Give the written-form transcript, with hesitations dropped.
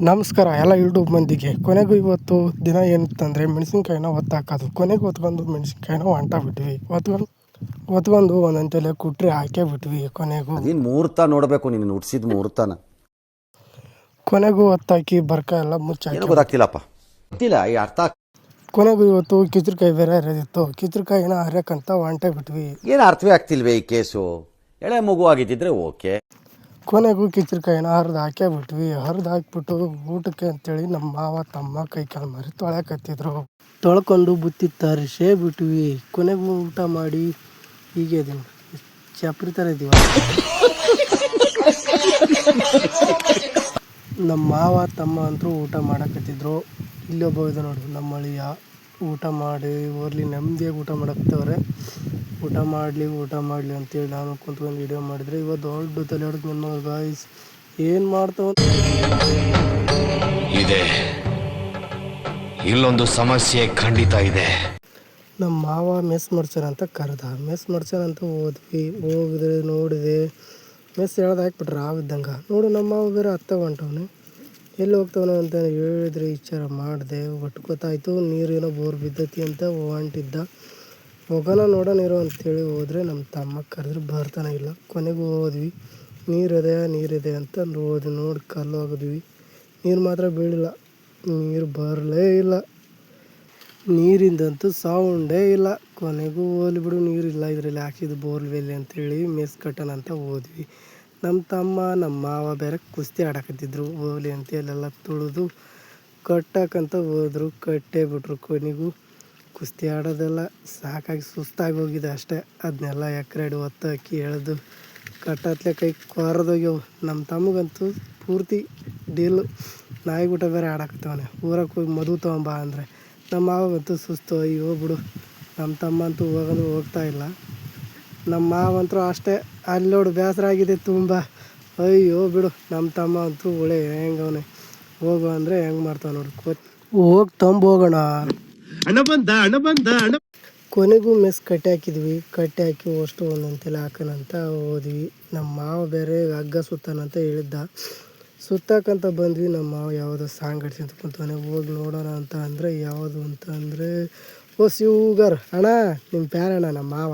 ನಮಸ್ಕಾರ ಎಲ್ಲ ಯೂಟ್ಯೂಬ್ ಮಂದಿಗೆ. ಕೊನೆಗೂ ಇವತ್ತು ದಿನ ಏನಿತ್ತಂದರೆ ಮೆಣಸಿನ್ಕಾಯಿನ ಒತ್ತಾಕೋದು. ಕೊನೆಗೆ ಹೊತ್ಕೊಂಡು ಮೆಣಸಿನ್ಕಾಯಿನ ಹೊಂಟಾಗ್ಬಿಟ್ವಿ. ಹೊತ್ಕೊಂಡು ಒಂದೊಂದು ತಲೆ ಕುಟ್ರಿ ಹಾಕೇ ಬಿಟ್ವಿ. ಅದೇನು ಮುಹೂರ್ತ ನೋಡಬೇಕು, ನೀನು ಹುಡ್ಸಿದ ಮುಹೂರ್ತನ. ಕೊನೆಗೂ ಹೊತ್ತಾಕಿ ಬರ್ಕ ಎಲ್ಲ ಮುಚ್ಚಾಕಿ ಗೊತ್ತಾಗ್ತಿಲ್ಲಪ್ಪ, ಗೊತ್ತಿಲ್ಲ ಈ ಅರ್ಥ. ಕೊನೆಗೂ ಇವತ್ತು ಕಿಚುರ್ಕಾಯಿ ಬೇರೆ ಹರಿದಿತ್ತು. ಕಿಚುರ್ಕಾಯಿನ ಹರಿಯಕ್ಕಂತ ಹೊಂಟೇ ಬಿಟ್ವಿ. ಏನು ಅರ್ಥವೇ ಆಗ್ತಿಲ್ವೇ ಈ ಕೇಸು? ಎಳೆ ಮಗು ಆಗಿದ್ದಿದ್ರೆ ಓಕೆ. ಕೊನೆಗೂ ಕಿಚುರ್ಕಾಯಿನ ಹರಿದು ಹಾಕೇ ಬಿಟ್ವಿ. ಹರಿದು ಹಾಕ್ಬಿಟ್ಟು ಊಟಕ್ಕೆ ಅಂತೇಳಿ ನಮ್ಮ ಮಾವ ತಮ್ಮ ಕೈ ಕಾಲು ಮಾರಿ ತೊಳ್ಯಾಕತ್ತಿದ್ರು. ತೊಳ್ಕೊಂಡು ಬುತ್ತಿ ತರಿಸೇ ಬಿಟ್ವಿ. ಕೊನೆಗೂ ಊಟ ಮಾಡಿ ಹೀಗೆ ಇದೀನಿ, ಚಾಪ್ರಿ ಥರ ಇದೀವ. ನಮ್ಮ ಮಾವ ತಮ್ಮ ಅಂತೂ ಊಟ ಮಾಡಕತ್ತಿದ್ರು. ಇಲ್ಲೊಬ್ಬ ಇದೆ ನೋಡಿ ನಮ್ಮ ಅಳಿಯ, ಊಟ ಮಾಡಿ ಓರ್ಲಿ ನೆಮ್ಮದಿಯಾಗಿ ಊಟ ಮಾಡಕತ್ತವ್ರೆ. ಊಟ ಮಾಡಲಿ ಅಂತೇಳಿ ನಾನು ಕುಂತ್ಕೊಂಡು ವಿಡಿಯೋ ಮಾಡಿದ್ರೆ ಇವತ್ತು ದೊಡ್ಡ ತಲೆ ಹೊಡೆದು ನನ್ನ ಗಾಯ್ಸ್ ಏನು ಮಾಡ್ತಾವ ಇದೆ. ಇಲ್ಲೊಂದು ಸಮಸ್ಯೆ ಖಂಡಿತ ಇದೆ. ನಮ್ಮ ಮಾವ ಮೆಸ್ ಮಾಡ್ಸಾರಂತ ಕರೆದ. ಮೆಸ್ ಮಾಡ್ಸಾರಂತ ಹೋದ್ವಿ. ಹೋಗಿದ್ರೆ ನೋಡಿದೆ ಮೆಸ್ ಹೇಳ್ದು ಹಾಕ್ಬಿಟ್ರೆ ಆವಿದ್ದಂಗೆ. ನೋಡು ನಮ್ಮ ಮಾವ ಬೇರೆ ಅತ್ತ ಹೊಂಟವನೆ. ಎಲ್ಲಿ ಹೋಗ್ತಾವನೆ ಅಂತ ಹೇಳಿದ್ರೆ ವಿಚಾರ ಮಾಡಿದೆ. ಒಟ್ಟು ಗೊತ್ತಾಯಿತು ನೀರೇನೋ ಬೋರ್ ಬಿದ್ದತಿ ಅಂತ ಹೊಂಟಿದ್ದ. ಹೋಗೋಣ ನೋಡೋಣ ಇರೋ ಅಂತೇಳಿ ಹೋದರೆ ನಮ್ಮ ತಮ್ಮ ಕರೆದ್ರೆ ಬರ್ತಾನೆ ಇಲ್ಲ. ಕೊನೆಗೂ ಹೋದ್ವಿ. ನೀರಿದೆ ಅಂತಂದು ಹೋದ್ವಿ. ನೋಡಿ ಕಲ್ಲು ಹೋಗಿದ್ವಿ. ನೀರು ಮಾತ್ರ ಬೀಳಿಲ್ಲ, ನೀರು ಬರಲೇ ಇಲ್ಲ. ನೀರಿಂದಂತೂ ಸೌಂಡೇ ಇಲ್ಲ. ಕೊನೆಗೂ ಹೋಗ್ಲಿ ಬಿಡು, ನೀರಿಲ್ಲ ಇದರಲ್ಲಿ ಹಾಕಿದ್ದು ಬೋರ್ವೆಲ್ ಅಂತೇಳಿ ಮೆಸ್ ಕಟ್ಟೋಣ ಅಂತ ಹೋದ್ವಿ. ನಮ್ಮ ತಮ್ಮ ನಮ್ಮ ಮಾವ ಬೇರೆ ಕುಸ್ತಿ ಆಡಕತ್ತಿದ್ರು. ಹೋಗ್ಲಿ ಅಂತೇಳೆಲ್ಲ ತುಳಿದು ಕಟ್ಟಕ್ಕಂತ ಹೋದ್ರು. ಕಟ್ಟೇ ಬಿಟ್ರು. ಕೊನೆಗೂ ಕುಸ್ತಿ ಆಡೋದೆಲ್ಲ ಸಾಕಾಗಿ ಸುಸ್ತಾಗಿ ಹೋಗಿದೆ ಅಷ್ಟೇ. ಅದನ್ನೆಲ್ಲ ಎಕರೆಡು ಹೊತ್ತಾಕಿ ಎಳೆದು ಕಟ್ಟತ್ಲೆ ಕೈ ಕೊರದೋಗ್ಯವು. ನಮ್ಮ ತಮ್ಮಗಂತೂ ಪೂರ್ತಿ ಡೀಲು. ನಾಯಿಗೂಟ ಬೇರೆ ಆಡಕತ್ತವನೆ. ಊರಕ್ಕೆ ಹೋಗಿ ಮಧು ತೊಗೊಂಬ ಅಂದರೆ ನಮ್ಮ ಮಾವಂತೂ ಸುಸ್ತು. ಅಯ್ಯೋ ಬಿಡು, ನಮ್ಮ ತಮ್ಮ ಅಂತೂ ಹೋಗಂದ್ರೆ ಹೋಗ್ತಾ ಇಲ್ಲ. ನಮ್ಮ ಮಾವಂತರೂ ಅಷ್ಟೇ. ಅಲ್ಲಿ ನೋಡು ಬೇಸರ ಆಗಿದೆ ತುಂಬ. ಅಯ್ಯೋ ಬಿಡು, ನಮ್ಮ ತಮ್ಮ ಅಂತೂ ಒಳ್ಳೆ ಹೆಂಗವನೆ. ಹೋಗು ಅಂದರೆ ಹೆಂಗೆ ಮಾಡ್ತಾವ ನೋಡಿ. ಹೋಗಿ ಹೋಗೋಣ. ಕೊನೆಗೂ ಮೆಸ್ ಕಟ್ಟಿ ಹಾಕಿದ್ವಿ. ಕಟ್ಟಿ ಹಾಕಿ ಅಷ್ಟು ಒಂದೊಂದೆಲ್ಲ ಹಾಕೋಣಂತ ಹೋದ್ವಿ. ನಮ್ಮ ಮಾವ ಬೇರೆ ಹಗ್ಗ ಸುತ್ತಾನಂತ ಹೇಳಿದ್ದ. ಸುತ್ತಾಕಂತ ಬಂದ್ವಿ. ನಮ್ಮ ಮಾವ ಯಾವುದೋ ಸಾಂಗ್ ಅಡ್ಸಂತ ಕುಂತವನೆ. ಹೋಗಿ ನೋಡೋಣ ಅಂತ ಅಂದರೆ ಯಾವುದು ಅಂತ ಅಂದರೆ ಓ ಶಿವಗರ್ ಅಣ್ಣ, ನಿಮ್ಮ ಪ್ಯಾರಣ್ಣ ನಮ್ಮ ಮಾವ.